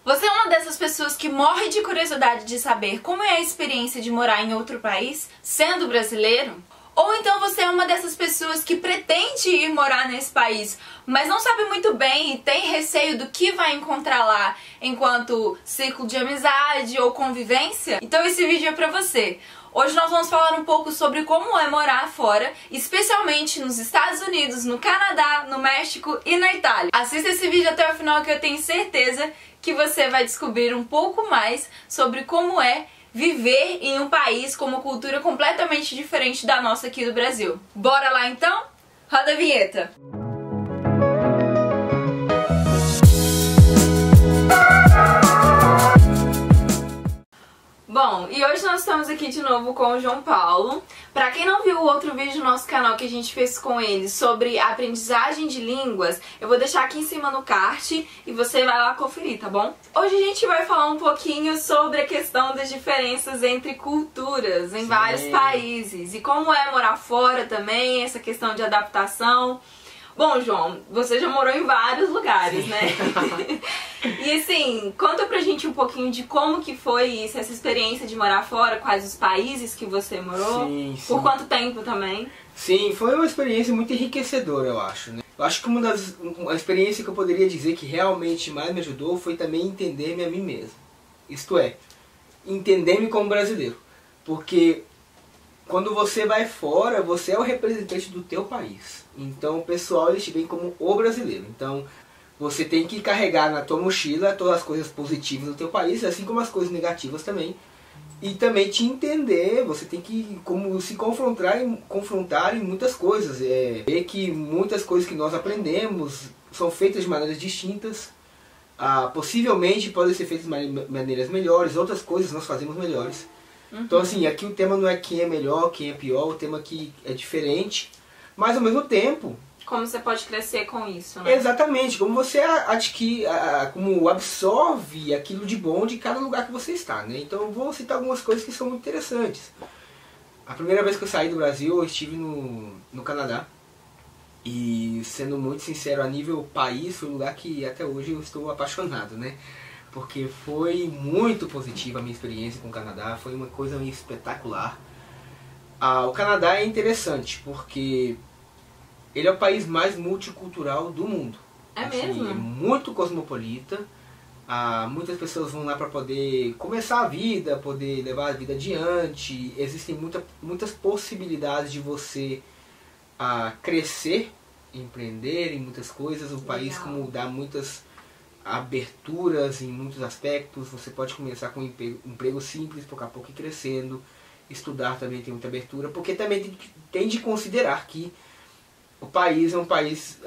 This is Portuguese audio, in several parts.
Você é uma dessas pessoas que morre de curiosidade de saber como é a experiência de morar em outro país, sendo brasileiro? Ou então você é uma dessas pessoas que pretende ir morar nesse país, mas não sabe muito bem e tem receio do que vai encontrar lá enquanto ciclo de amizade ou convivência? Então esse vídeo é pra você. Hoje nós vamos falar um pouco sobre como é morar fora, especialmente nos Estados Unidos, no Canadá, no México e na Itália. Assista esse vídeo até o final que eu tenho certeza que você vai descobrir um pouco mais sobre como é viver em um país com uma cultura completamente diferente da nossa aqui do Brasil. Bora lá então? Roda a vinheta! Bom, e hoje nós estamos aqui de novo com o João Paulo. Pra quem não viu o outro vídeo do nosso canal que a gente fez com ele sobre a aprendizagem de línguas, eu vou deixar aqui em cima no card e você vai lá conferir, tá bom? Hoje a gente vai falar um pouquinho sobre a questão das diferenças entre culturas em vários países e como é morar fora também, essa questão de adaptação. Bom, João, você já morou em vários lugares, né? E assim, conta pra gente um pouquinho de como que foi isso, essa experiência de morar fora, quais os países que você morou, por quanto tempo também? Sim, foi uma experiência muito enriquecedora, eu acho, né? Eu acho que uma experiência que eu poderia dizer que realmente mais me ajudou foi também entender-me a mim mesmo. Isto é, entender-me como brasileiro. Porque quando você vai fora, você é o representante do teu país. Então o pessoal, eles te veem como o brasileiro. Então você tem que carregar na tua mochila todas as coisas positivas do teu país, assim como as coisas negativas também. E também te entender, você tem que como se confrontar em muitas coisas. Ver que muitas coisas que nós aprendemos são feitas de maneiras distintas. Possivelmente podem ser feitas de maneiras melhores, outras coisas nós fazemos melhores. Então assim, aqui o tema não é quem é melhor, quem é pior, o tema aqui é diferente, mas ao mesmo tempo... Como você pode crescer com isso, né? Exatamente, como você adquire, como absorve aquilo de bom de cada lugar que você está, né? Então eu vou citar algumas coisas que são muito interessantes. A primeira vez que eu saí do Brasil, eu estive no Canadá. E sendo muito sincero, a nível país, foi um lugar que até hoje eu estou apaixonado, né? Porque foi muito positiva a minha experiência com o Canadá, foi uma coisa espetacular. O Canadá é interessante porque ele é o país mais multicultural do mundo. É assim, mesmo? É muito cosmopolita. Muitas pessoas vão lá para poder começar a vida, poder levar a vida adiante. Existem muitas possibilidades de você crescer, empreender em muitas coisas. O país como dá muitas aberturas em muitos aspectos. Você pode começar com um emprego simples, pouco a pouco ir crescendo. Estudar também tem muita abertura, porque também tem de considerar que o país é um país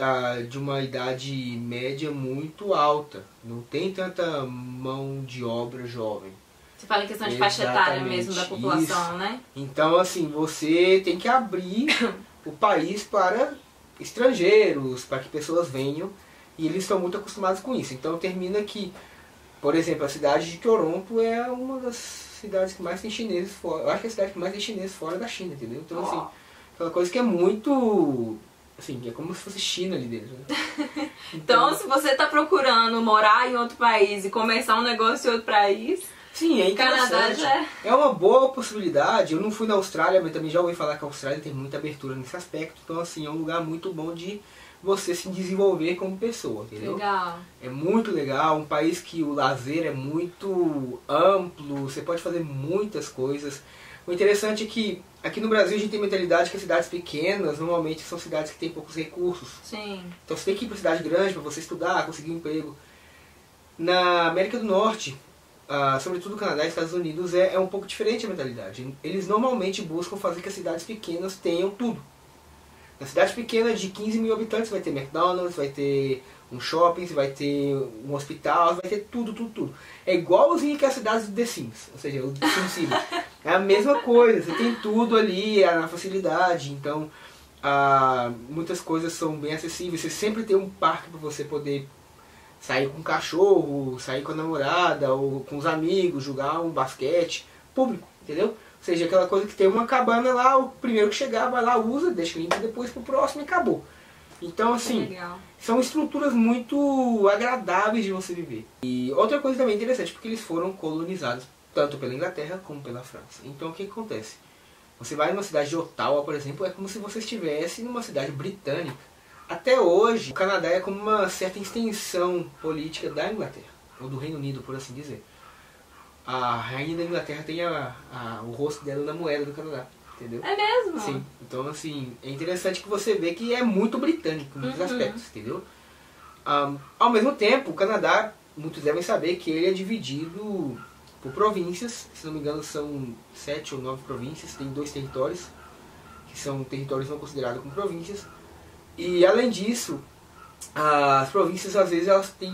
de uma idade média muito alta. Não tem tanta mão de obra jovem. Você fala em questão de faixa etária mesmo da população, isso, né? Então assim, você tem que abrir o país para estrangeiros, para que pessoas venham. E eles estão muito acostumados com isso. Então termina que, por exemplo, a cidade de Toronto é uma das cidades que mais tem chineses fora. Eu acho que é a cidade que mais tem chineses fora da China, entendeu? Então assim, aquela coisa que é muito... Assim, é como se fosse China ali dentro, né? Então se você está procurando morar em outro país e começar um negócio em outro país... Sim, é interessante. Canadá já é uma boa possibilidade. Eu não fui na Austrália, mas também já ouvi falar que a Austrália tem muita abertura nesse aspecto. Então assim, é um lugar muito bom de você se desenvolver como pessoa, entendeu? Legal. É muito legal, um país que o lazer é muito amplo, você pode fazer muitas coisas. O interessante é que aqui no Brasil a gente tem mentalidade que as cidades pequenas normalmente são cidades que têm poucos recursos. Sim. Então você tem que ir para cidade grande para você estudar, conseguir um emprego. Na América do Norte, sobretudo no Canadá e Estados Unidos, é um pouco diferente a mentalidade. Eles normalmente buscam fazer que as cidades pequenas tenham tudo. Na cidade pequena de 15 mil habitantes vai ter McDonald's, vai ter um shopping, vai ter um hospital, vai ter tudo, tudo, tudo. É igualzinho que as cidades do The Sims, ou seja, o The Sims City. É a mesma coisa, você tem tudo ali, na facilidade, então muitas coisas são bem acessíveis. Você sempre tem um parque para você poder sair com o cachorro, sair com a namorada ou com os amigos, jogar um basquete público, entendeu? Ou seja, aquela coisa que tem uma cabana lá, o primeiro que chegar vai lá, usa, deixa limpo, depois pro próximo e acabou. Então, assim, Legal. são estruturas muito agradáveis de você viver. E outra coisa também interessante, porque eles foram colonizados tanto pela Inglaterra como pela França. Então, o que acontece? Você vai numa cidade de Ottawa, por exemplo, é como se você estivesse numa cidade britânica. Até hoje, o Canadá é como uma certa extensão política da Inglaterra, ou do Reino Unido, por assim dizer. A rainha da Inglaterra tem o rosto dela na moeda do Canadá, entendeu? É mesmo? Sim. Então, assim, é interessante que você vê que é muito britânico em muitos aspectos, entendeu? Ao mesmo tempo, o Canadá, muitos devem saber que ele é dividido por províncias. Se não me engano, são 7 ou 9 províncias. Tem 2 territórios, que são territórios não considerados como províncias. E, além disso, as províncias, às vezes, elas têm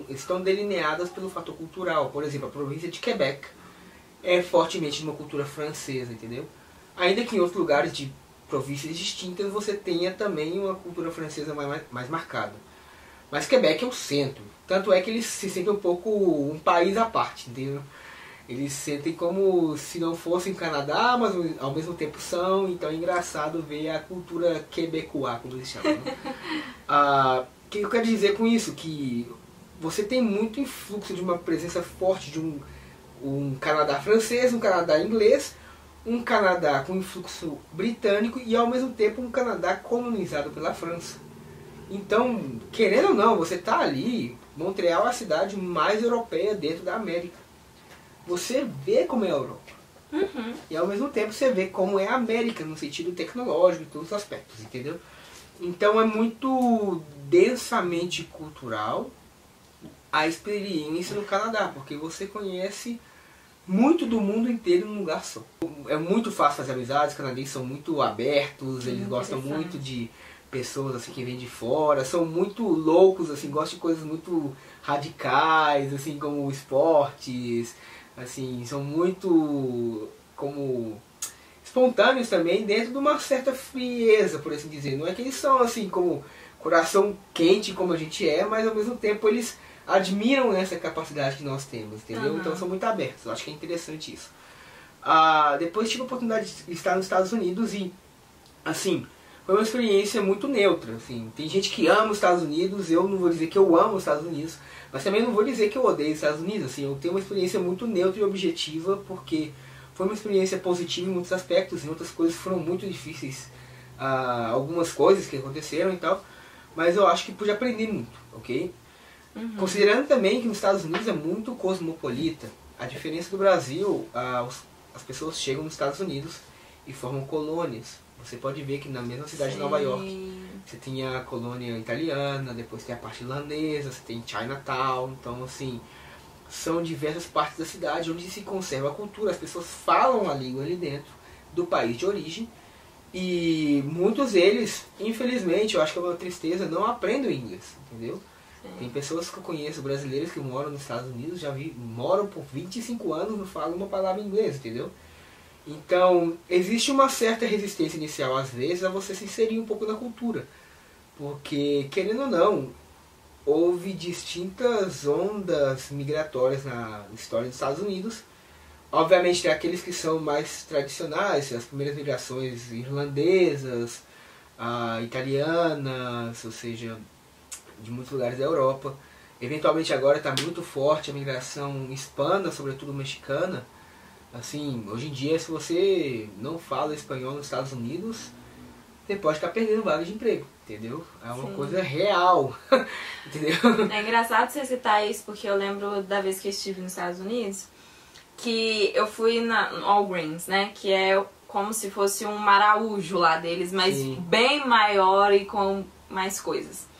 estão delineadas pelo fator cultural. Por exemplo, a província de Quebec é fortemente de uma cultura francesa, entendeu? Ainda que em outros lugares de províncias distintas você tenha também uma cultura francesa mais marcada. Mas Quebec é o centro. Tanto é que eles se sentem um pouco um país à parte, entendeu? Eles se sentem como se não fossem Canadá, mas ao mesmo tempo são. Então é engraçado ver a cultura quebecois, como eles chamam. Né? O que eu quero dizer com isso? Que você tem muito influxo de uma presença forte de um Canadá francês, um Canadá inglês, um Canadá com influxo britânico e ao mesmo tempo um Canadá colonizado pela França. Então, querendo ou não, você está ali, Montreal é a cidade mais europeia dentro da América. Você vê como é a Europa. E ao mesmo tempo você vê como é a América, no sentido tecnológico, em todos os aspectos, entendeu? Então é muito densamente cultural a experiência no Canadá, porque você conhece muito do mundo inteiro num lugar só. É muito fácil fazer amizades, os canadenses são muito abertos, eles gostam muito de pessoas assim que vêm de fora, são muito loucos, assim, gostam de coisas muito radicais, assim, como esportes, assim, são muito como espontâneos também, dentro de uma certa frieza, por assim dizer. Não é que eles são assim como coração quente como a gente é, mas ao mesmo tempo eles admiram essa capacidade que nós temos, entendeu? Então são muito abertos. Eu acho que é interessante isso. Depois tive a oportunidade de estar nos Estados Unidos e, assim, foi uma experiência muito neutra. Assim. Tem gente que ama os Estados Unidos, eu não vou dizer que eu amo os Estados Unidos, mas também não vou dizer que eu odeio os Estados Unidos. Assim, eu tenho uma experiência muito neutra e objetiva, porque foi uma experiência positiva em muitos aspectos, em outras coisas foram muito difíceis, algumas coisas que aconteceram e tal, mas eu acho que pude aprender muito, ok? Considerando também que nos Estados Unidos é muito cosmopolita, a diferença do Brasil, as pessoas chegam nos Estados Unidos e formam colônias. Você pode ver que na mesma cidade de Nova York, você tem a colônia italiana, depois tem a parte irlandesa, você tem Chinatown, então assim, são diversas partes da cidade onde se conserva a cultura, as pessoas falam a língua ali dentro do país de origem, e muitos deles, infelizmente, eu acho que é uma tristeza, não aprendem inglês, entendeu? Tem pessoas que eu conheço, brasileiros que moram nos Estados Unidos, moram por 25 anos, não falam uma palavra em inglês, entendeu? Então, existe uma certa resistência inicial, às vezes, a você se inserir um pouco na cultura. Porque, querendo ou não, houve distintas ondas migratórias na história dos Estados Unidos. Obviamente, tem aqueles que são mais tradicionais, as primeiras migrações irlandesas, italianas, ou seja, de muitos lugares da Europa. Eventualmente agora está muito forte a migração hispana, sobretudo mexicana. Assim, hoje em dia, se você não fala espanhol nos Estados Unidos, você pode estar perdendo vaga de emprego, entendeu? É uma coisa real, entendeu? É engraçado você citar isso, porque eu lembro da vez que eu estive nos Estados Unidos, que eu fui na Walgreens, né, que é como se fosse um Maraújo lá deles, mas bem maior e com mais coisas.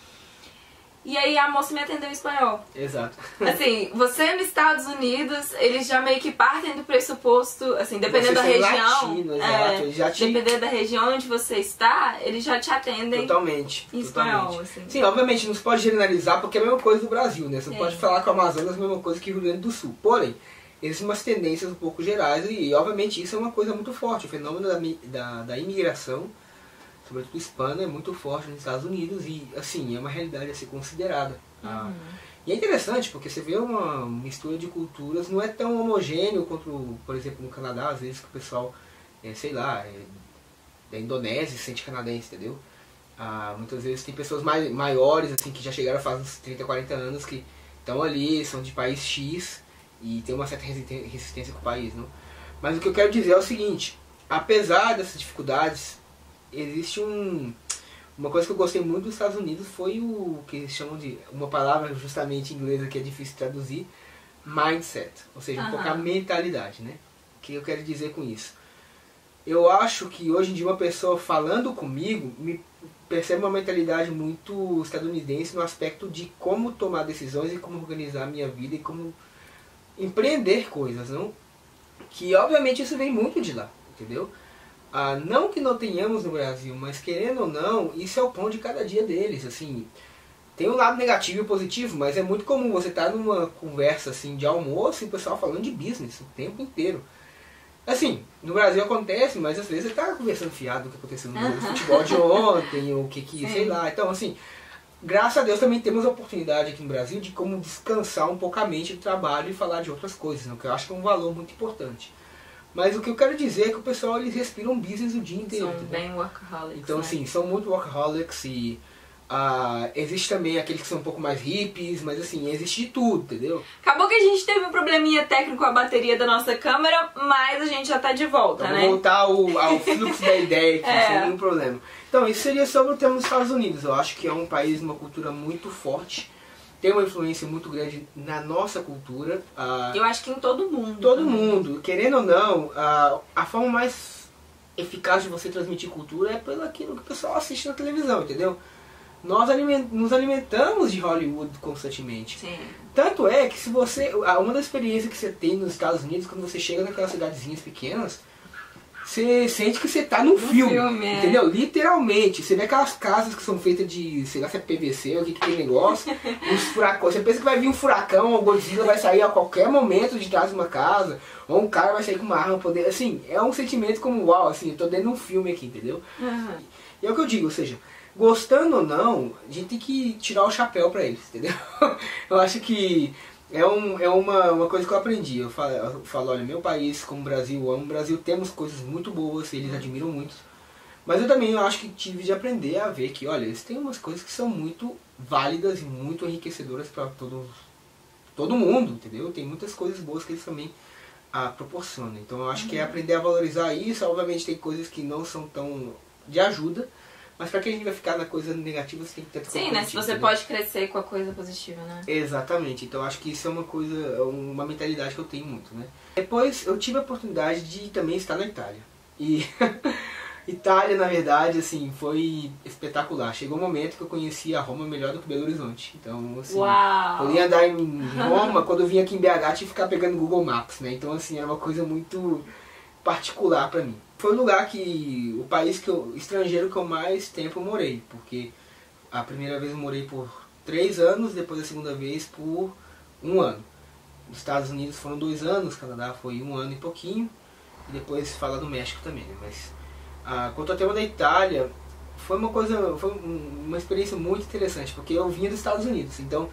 E aí a moça me atendeu em espanhol. Exato. Assim, você nos Estados Unidos, eles já meio que partem do pressuposto, assim, dependendo da região. Latino, exato. Já dependendo da região onde você está, eles já te atendem totalmente, em espanhol. Totalmente. Assim. Sim, obviamente não se pode generalizar porque é a mesma coisa do Brasil, né? Você não pode falar com o Amazonas a mesma coisa que o Rio Grande do Sul. Porém, existem umas tendências um pouco gerais e obviamente isso é uma coisa muito forte. O fenômeno da imigração, sobretudo hispana, é muito forte nos Estados Unidos e, assim, é uma realidade a ser considerada. E é interessante porque você vê uma mistura de culturas, não é tão homogêneo quanto, por exemplo, no Canadá, às vezes que o pessoal, sei lá, da Indonésia se sente canadense, entendeu? Muitas vezes tem pessoas maiores, assim, que já chegaram a fazer uns 30, 40 anos, que estão ali, são de país X e tem uma certa resistência com o país, não? Mas o que eu quero dizer é o seguinte, apesar dessas dificuldades, existe uma coisa que eu gostei muito dos Estados Unidos, foi o que eles chamam de, uma palavra justamente em inglês que é difícil de traduzir, mindset, ou seja, um pouco a mentalidade, né? O que eu quero dizer com isso? Eu acho que hoje em dia uma pessoa falando comigo me percebe uma mentalidade muito estadunidense no aspecto de como tomar decisões e como organizar a minha vida e como empreender coisas, não? Que obviamente isso vem muito de lá, entendeu? Não que não tenhamos no Brasil, mas querendo ou não, isso é o pão de cada dia deles, assim. Tem um lado negativo e positivo, mas é muito comum você estar numa conversa assim de almoço e o pessoal falando de business o tempo inteiro. Assim, no Brasil acontece, mas às vezes você está conversando fiado do que aconteceu no jogo de futebol de ontem, ou o que sei lá. Então, assim, graças a Deus também temos a oportunidade aqui no Brasil de como descansar um pouco a mente do trabalho e falar de outras coisas, né? Que eu acho que é um valor muito importante. Mas o que eu quero dizer é que o pessoal, eles respiram business o dia inteiro. São bem workaholics. Então, né? assim, são muito workaholics e existe também aqueles que são um pouco mais hippies, mas assim, existe de tudo, entendeu? Acabou que a gente teve um probleminha técnico com a bateria da nossa câmera, mas a gente já tá de volta, então, né? Vou voltar ao fluxo da ideia aqui, sem nenhum problema. Então, isso seria sobre o tema dos Estados Unidos. Eu acho que é um país, uma cultura muito forte, tem uma influência muito grande na nossa cultura. Eu acho que em todo mundo. Todo mundo, querendo ou não, a forma mais eficaz de você transmitir cultura é pelo aquilo que o pessoal assiste na televisão, entendeu? Nós nos alimentamos de Hollywood constantemente. Sim. Tanto é que se você... Uma das experiências que você tem nos Estados Unidos, quando você chega naquelas cidadezinhas pequenas, você sente que você tá num filme, entendeu? Literalmente. Você vê aquelas casas que são feitas de, sei lá se é PVC ou o que tem negócio, os furacões. Você pensa que vai vir um furacão, ou Godzilla vai sair a qualquer momento de trás de uma casa, ou um cara vai sair com uma arma, poder... Assim, é um sentimento como, uau, assim, eu tô dentro de um filme aqui, entendeu? E é o que eu digo, ou seja... Gostando ou não, a gente tem que tirar o chapéu pra eles, entendeu? Eu acho que é uma coisa que eu aprendi. Eu falo, olha, meu país, como o Brasil, eu amo o Brasil, temos coisas muito boas, eles admiram muito. Mas eu também acho que tive de aprender a ver que, olha, eles têm umas coisas que são muito válidas e muito enriquecedoras pra todo mundo, entendeu? Tem muitas coisas boas que eles também proporcionam. Então eu acho que é aprender a valorizar isso. Obviamente tem coisas que não são tão de ajuda, mas pra que a gente vai ficar na coisa negativa, você tem que ter coisa positiva. Sim, né? Se você pode crescer com a coisa positiva, né? Exatamente. Então acho que isso é uma coisa, uma mentalidade que eu tenho muito, né? Depois eu tive a oportunidade de também estar na Itália. E Itália, na verdade, assim, foi espetacular. Chegou um momento que eu conhecia Roma melhor do que Belo Horizonte. Então, assim, uau! eu ia andar em Roma, quando eu vinha aqui em BH, tinha que ficar pegando Google Maps, né? Então, assim, era uma coisa muito particular pra mim. Foi o lugar que, o país estrangeiro que eu mais tempo morei, porque a primeira vez eu morei por 3 anos, depois a segunda vez por 1 ano. Os Estados Unidos foram 2 anos, Canadá foi 1 ano e pouquinho, e depois fala do México também, né? Mas quanto ao tema da Itália, foi uma experiência muito interessante, porque eu vinha dos Estados Unidos, então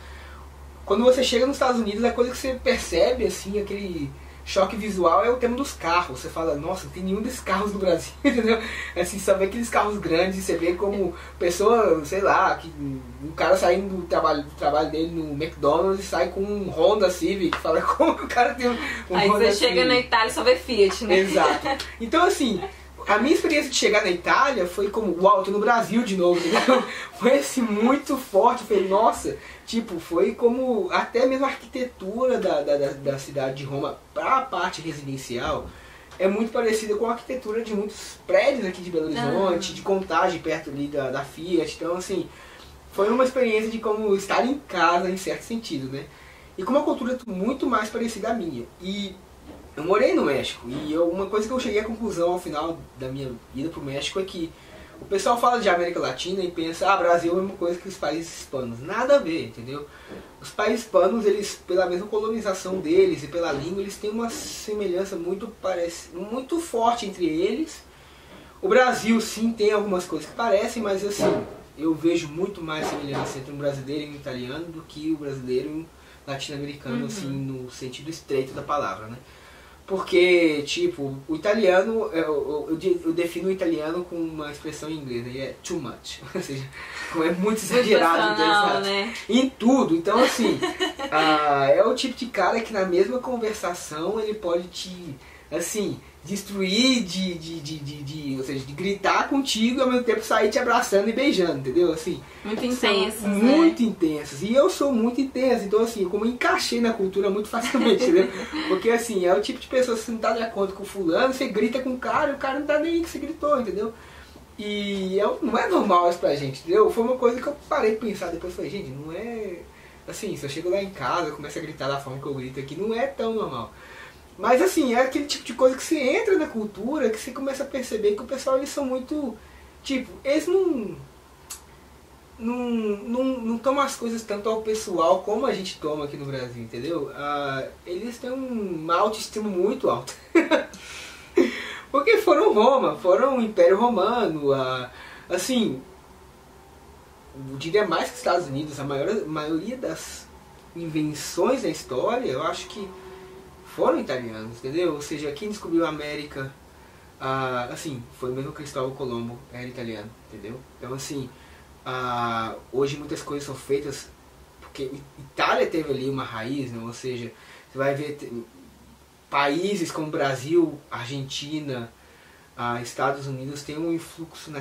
quando você chega nos Estados Unidos, a coisa que você percebe, assim, aquele choque visual é o tema dos carros. Você fala, nossa, não tem nenhum desses carros no Brasil, entendeu? Assim, só vê aqueles carros grandes, você vê como pessoa, sei lá, que um cara saindo do trabalho dele no McDonald's e sai com um Honda Civic, fala como o cara tem um Aí Honda você chega na Itália e só vê Fiat, né? Exato. Então, assim, a minha experiência de chegar na Itália foi como, uau, tô no Brasil de novo, entendeu? Foi assim, muito forte. Falei, nossa, tipo, foi como até mesmo a arquitetura da cidade de Roma para a parte residencial é muito parecida com a arquitetura de muitos prédios aqui de Belo Horizonte, de Contagem, perto ali da Fiat. Então, assim, foi uma experiência de como estar em casa, em certo sentido, né? E com uma cultura muito mais parecida à minha. E eu morei no México, e uma coisa que eu cheguei à conclusão ao final da minha ida pro México é que o pessoal fala de América Latina e pensa, Brasil é a mesma coisa que os países hispanos. Nada a ver, entendeu? Os países hispanos, eles, pela mesma colonização deles e pela língua, eles têm uma semelhança muito forte entre eles. O Brasil, sim, tem algumas coisas que parecem, mas assim, eu vejo muito mais semelhança entre um brasileiro e um italiano do que o brasileiro e um latino-americano, assim, no sentido estreito da palavra, né? Porque, tipo, o italiano, eu defino o italiano com uma expressão em inglês, e é too much. Ou seja, é muito exagerado, né? Em tudo. Então, assim, é o tipo de cara que na mesma conversação ele pode te, assim, destruir, ou seja, de gritar contigo e ao mesmo tempo sair te abraçando e beijando, entendeu? Assim, muito intensos, muito intensos. E eu sou muito intenso, então assim, como eu encaixei na cultura muito facilmente, entendeu? Porque assim, é o tipo de pessoa que você não tá de acordo com o fulano, você grita com o cara e o cara não tá nem aí que você gritou, entendeu? E não é normal isso pra gente, entendeu? Foi uma coisa que eu parei de pensar depois, falei, gente, não é... Assim, se eu chego lá em casa, eu começo a gritar da forma que eu grito aqui, não é tão normal. Mas assim, é aquele tipo de coisa que você entra na cultura, que você começa a perceber que o pessoal, eles são muito... Tipo, eles não tomam as coisas tanto ao pessoal como a gente toma aqui no Brasil, entendeu? Eles têm uma autoestima muito alta. Porque foram Roma, foram o Império Romano, assim... Eu diria mais que os Estados Unidos, a maioria das invenções da história, eu acho que foram italianos, entendeu? Ou seja, quem descobriu a América, assim, foi mesmo Cristóvão Colombo, era italiano, entendeu? Então, assim, hoje muitas coisas são feitas porque Itália teve ali uma raiz, né? Ou seja, você vai ver países como Brasil, Argentina, Estados Unidos tem um influxo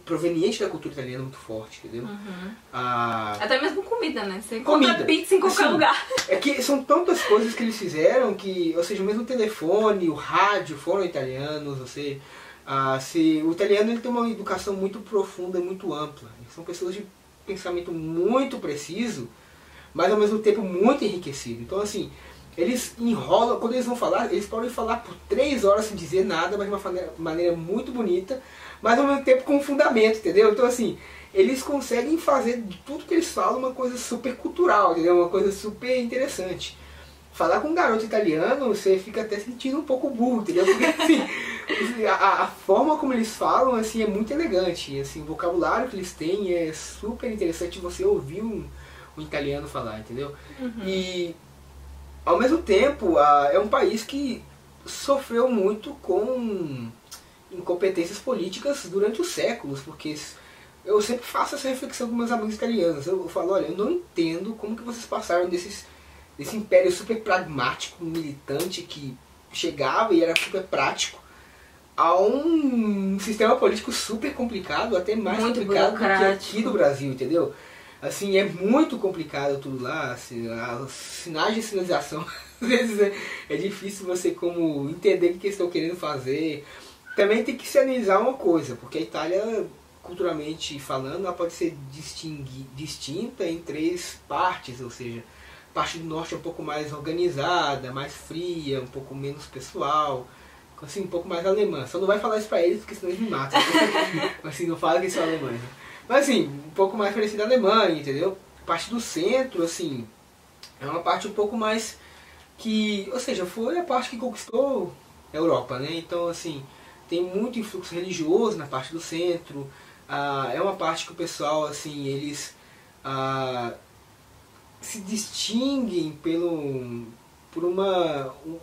proveniente da cultura italiana muito forte, entendeu? Uhum. Até mesmo comida, né? Você encontra comida, pizza em qualquer lugar. É que são tantas coisas que eles fizeram que, ou seja, o mesmo telefone, o rádio foram italianos, ou seja, o italiano ele tem uma educação muito profunda, muito ampla. São pessoas de pensamento muito preciso, mas ao mesmo tempo muito enriquecido. Então, assim, eles enrolam, quando eles vão falar, eles podem falar por 3 horas sem dizer nada, mas de uma maneira muito bonita, mas ao mesmo tempo com fundamento, entendeu? Então, assim, eles conseguem fazer de tudo que eles falam uma coisa super cultural, entendeu? Uma coisa super interessante. Falar com um garoto italiano, você fica até sentindo um pouco burro, entendeu? Porque, assim, a forma como eles falam, assim, é muito elegante. Assim, o vocabulário que eles têm é super interessante você ouvir um italiano falar, entendeu? Uhum. E, ao mesmo tempo, é um país que sofreu muito com incompetências políticas durante os séculos, porque eu sempre faço essa reflexão com meus amigos italianos. Eu falo, olha, eu não entendo como que vocês passaram desse império super pragmático, militante, que chegava e era super prático, a um sistema político super complicado, até mais muito complicado do que aqui do Brasil, entendeu? Assim, é muito complicado tudo lá, assim, os sinais de sinalização, às vezes é difícil você como entender o que eles estão querendo fazer. Também tem que se analisar uma coisa, porque a Itália, culturalmente falando, ela pode ser distinta em 3 partes, ou seja, a parte do norte é um pouco mais organizada, mais fria, um pouco menos pessoal, assim, um pouco mais alemã. Só não vai falar isso pra eles, porque senão eles me matam. Assim, não fala que eles são alemães. Mas assim, um pouco mais parecida à Alemanha, entendeu? A parte do centro, assim, é uma parte um pouco mais que, ou seja, foi a parte que conquistou a Europa, né? Então, assim, tem muito influxo religioso na parte do centro. É uma parte que o pessoal, assim, eles se distinguem por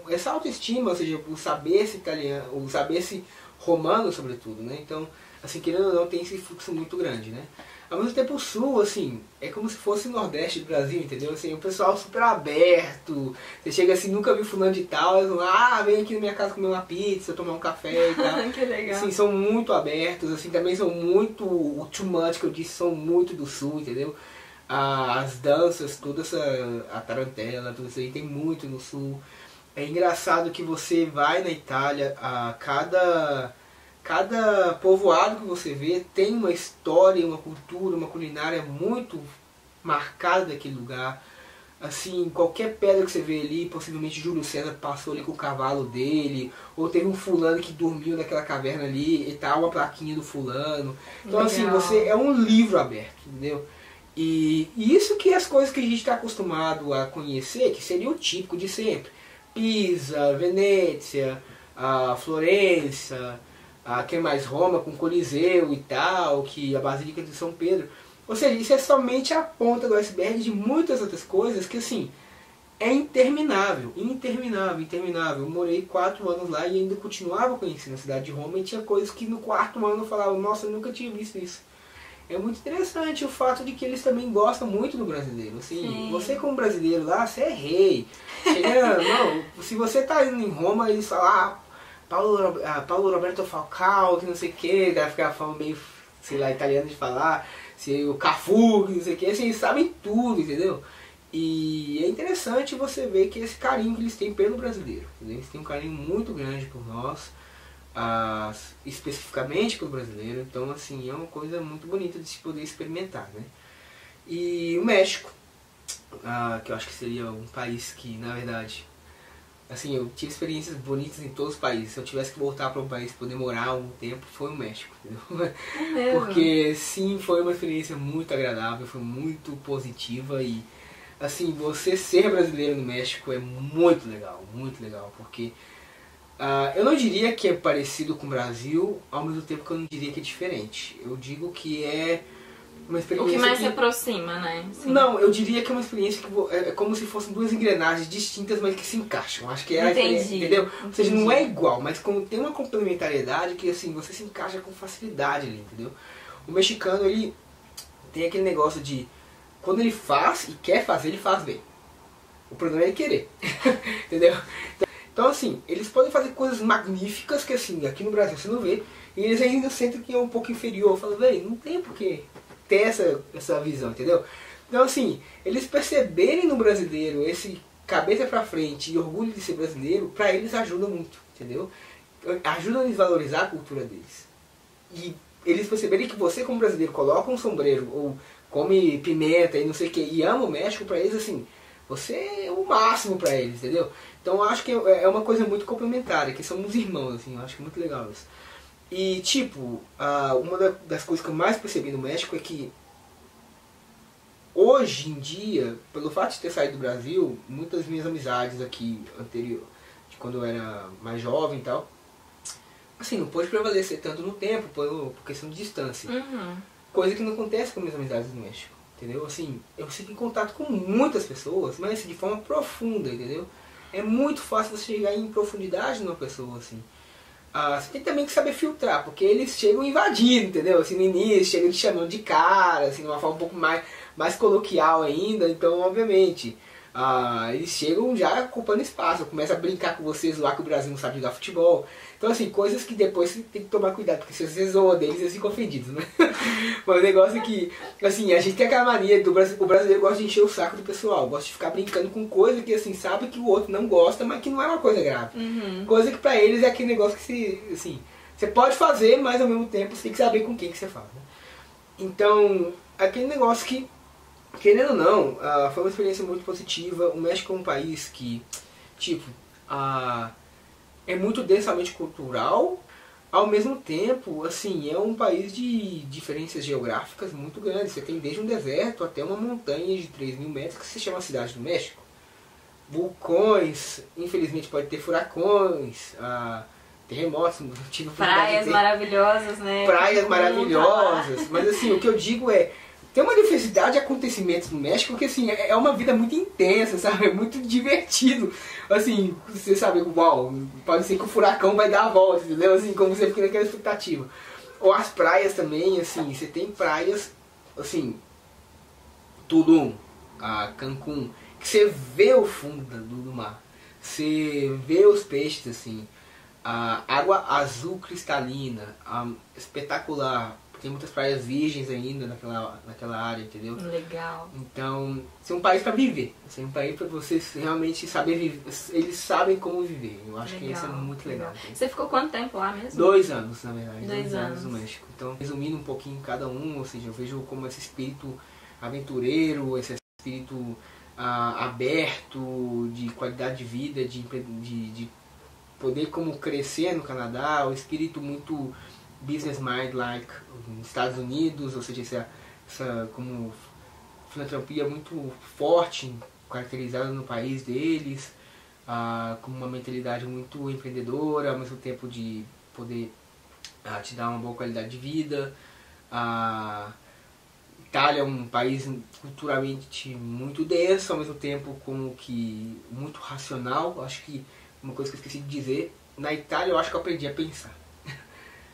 essa autoestima, ou seja, o saber-se italiano, o saber-se romano, sobretudo, né? Então, assim, querendo ou não, tem esse fluxo muito grande, né? Ao mesmo tempo o sul, assim, é como se fosse o nordeste do Brasil, entendeu? Assim, o pessoal super aberto, você chega assim, nunca viu fulano de tal, eles vão, vem aqui na minha casa comer uma pizza, tomar um café e tal. Que legal. Assim, são muito abertos, assim, também são muito, o too much que eu disse, são muito do sul, entendeu? As danças, toda a tarantela, tudo isso aí tem muito no sul. É engraçado que você vai na Itália, cada povoado que você vê tem uma história, uma cultura, uma culinária muito marcada daquele lugar. Assim, qualquer pedra que você vê ali, possivelmente Júlio César passou ali com o cavalo dele, ou teve um fulano que dormiu naquela caverna ali e tá uma plaquinha do fulano. Então, assim, você é um livro aberto, entendeu? E isso que é as coisas que a gente está acostumado a conhecer, que seria o típico de sempre. Pisa, Venezia, Florença, que é mais Roma com Coliseu e tal, que a Basílica de São Pedro. Ou seja, isso é somente a ponta do iceberg de muitas outras coisas que, assim, é interminável, interminável. Eu morei 4 anos lá e ainda continuava conhecendo a cidade de Roma e tinha coisas que no 4º ano eu falava, nossa, eu nunca tinha visto isso. É muito interessante o fato de que eles também gostam muito do brasileiro. Assim, Sim. você como brasileiro lá, você é rei. Chega, não, se você tá indo em Roma, eles falam, Paulo Roberto Falcao, que não sei o que, deve ficar falando meio, sei lá, italiano de falar, se o Cafu, que não sei o que, assim, eles sabem tudo, entendeu? E é interessante você ver que esse carinho que eles têm pelo brasileiro, entendeu? Eles têm um carinho muito grande por nós, especificamente pelo brasileiro, então assim, é uma coisa muito bonita de se poder experimentar, né? E o México, que eu acho que seria um país que, na verdade, assim, eu tive experiências bonitas em todos os países. Se eu tivesse que voltar para um país poder morar um tempo, foi o México, entendeu? Porque sim, foi uma experiência muito agradável, foi muito positiva e assim, você ser brasileiro no México é muito legal, porque eu não diria que é parecido com o Brasil, ao mesmo tempo que eu não diria que é diferente. Eu digo que é uma experiência o que mais se aproxima, né? Sim. Não, eu diria que é uma experiência que é como se fossem 2 engrenagens distintas, mas que se encaixam. Acho que é a experiência, entendeu? Ou seja, não é igual, mas como tem uma complementariedade que assim, você se encaixa com facilidade ali, entendeu? O mexicano, ele tem aquele negócio de quando ele faz e quer fazer, ele faz bem. O problema é ele querer. Entendeu? Então assim, eles podem fazer coisas magníficas que assim, aqui no Brasil você não vê, e eles ainda sentem que é um pouco inferior. Falam, velho, não tem porquê ter essa visão, entendeu? Então assim, eles perceberem no brasileiro esse cabeça pra frente e orgulho de ser brasileiro, pra eles ajuda muito, entendeu? Ajuda eles a valorizar a cultura deles. E eles perceberem que você como brasileiro coloca um sombreiro ou come pimenta e não sei o que e ama o México, pra eles assim, você é o máximo pra eles, entendeu? Então eu acho que é uma coisa muito complementar, que somos irmãos, assim, eu acho que é muito legal isso. E tipo, uma das coisas que eu mais percebi no México é que hoje em dia, pelo fato de ter saído do Brasil, muitas das minhas amizades aqui anterior, de quando eu era mais jovem e tal, assim, não pôde prevalecer tanto no tempo por questão de distância. Coisa que não acontece com minhas amizades no México, entendeu? Assim, eu fico em contato com muitas pessoas, mas assim, de forma profunda, entendeu? É muito fácil você chegar em profundidade numa pessoa, assim. Você tem também que saber filtrar, porque eles chegam invadindo, entendeu? Assim, no início, chegam te chamando de cara, assim, de uma forma um pouco mais coloquial ainda, então, obviamente, eles chegam já ocupando espaço, começam a brincar com vocês lá que o Brasil não sabe jogar futebol. Então, assim, coisas que depois você tem que tomar cuidado, porque se você zoa deles, eles ficam ofendidos, né? Mas o negócio é que, assim, a gente tem aquela mania, o brasileiro gosta de encher o saco do pessoal, gosta de ficar brincando com coisa que, assim, sabe que o outro não gosta, mas que não é uma coisa grave. Coisa que pra eles é aquele negócio que, assim, você pode fazer, mas ao mesmo tempo você tem que saber com quem que você faz, né? Então, aquele negócio que, querendo ou não, foi uma experiência muito positiva. O México é um país que, tipo, é muito densamente cultural, ao mesmo tempo, assim, é um país de diferenças geográficas muito grandes. Você tem desde um deserto até uma montanha de 3.000 metros que se chama Cidade do México. Vulcões, infelizmente pode ter furacões, terremotos, praias maravilhosas, né? Praias maravilhosas, mas assim, o que eu digo é, tem uma diversidade de acontecimentos no México que assim, é uma vida muito intensa, sabe? É muito divertido. Assim, você sabe, uau, pode ser que o furacão vai dar a volta, entendeu? Assim, como você fica naquela expectativa. Ou as praias também, assim, você tem praias, assim, Tulum, Cancún, que você vê o fundo do mar. Você vê os peixes, assim, a água azul cristalina, espetacular. Tem muitas praias virgens ainda naquela área, entendeu? Legal. Então, é um país para viver. É um país para vocês realmente saber viver. Eles sabem como viver. Eu acho que isso é muito legal. Você ficou quanto tempo lá mesmo? 2 anos, na verdade. 2 anos no México. Então, resumindo um pouquinho cada um, ou seja, eu vejo como esse espírito aventureiro, esse espírito aberto, de qualidade de vida, de poder como crescer no Canadá, o espírito muito business mind like nos Estados Unidos, ou seja, essa como filantropia muito forte, caracterizada no país deles, com uma mentalidade muito empreendedora, ao mesmo tempo de poder te dar uma boa qualidade de vida, Itália é um país culturalmente muito denso, ao mesmo tempo como que muito racional. Acho que uma coisa que eu esqueci de dizer, na Itália eu acho que eu aprendi a pensar.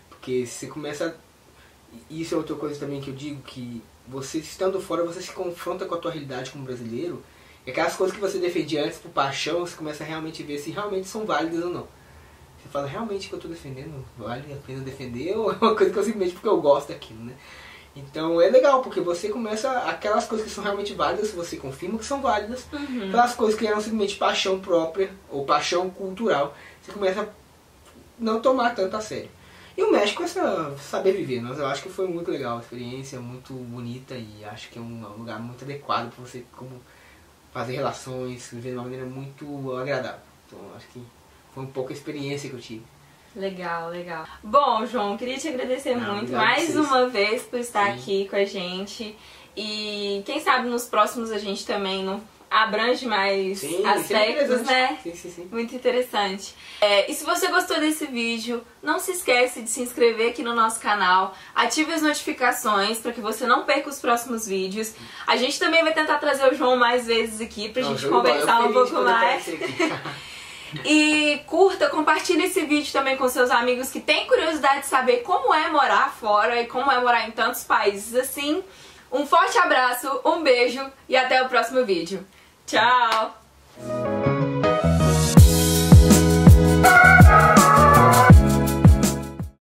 Porque você começa... Isso é outra coisa também que eu digo, que você estando fora, você se confronta com a tua realidade como brasileiro. E aquelas coisas que você defendia antes por paixão, você começa a realmente ver se realmente são válidas ou não. Você fala, realmente o que eu estou defendendo vale a pena defender ou é uma coisa que eu simplesmente porque eu gosto daquilo, né? Então é legal, porque você começa, aquelas coisas que são realmente válidas, você confirma que são válidas. Aquelas coisas que eram simplesmente paixão própria ou paixão cultural, você começa a não tomar tanto a sério. E o México é saber viver, mas eu acho que foi muito legal, a experiência muito bonita e acho que é um lugar muito adequado para você como fazer relações, viver de uma maneira muito agradável. Então acho que foi um pouco a experiência que eu tive. Legal, legal. Bom, João, queria te agradecer muito mais vocês. uma vez por estar Sim. aqui com a gente. E quem sabe nos próximos a gente também não abrange mais aspectos, né? Sim. Muito interessante. E se você gostou desse vídeo, não se esquece de se inscrever aqui no nosso canal, ative as notificações para que você não perca os próximos vídeos. A gente também vai tentar trazer o João mais vezes aqui pra gente conversar um pouco mais. E curta, compartilhe esse vídeo também com seus amigos que têm curiosidade de saber como é morar fora e como é morar em tantos países assim. Um forte abraço, um beijo e até o próximo vídeo. Tchau!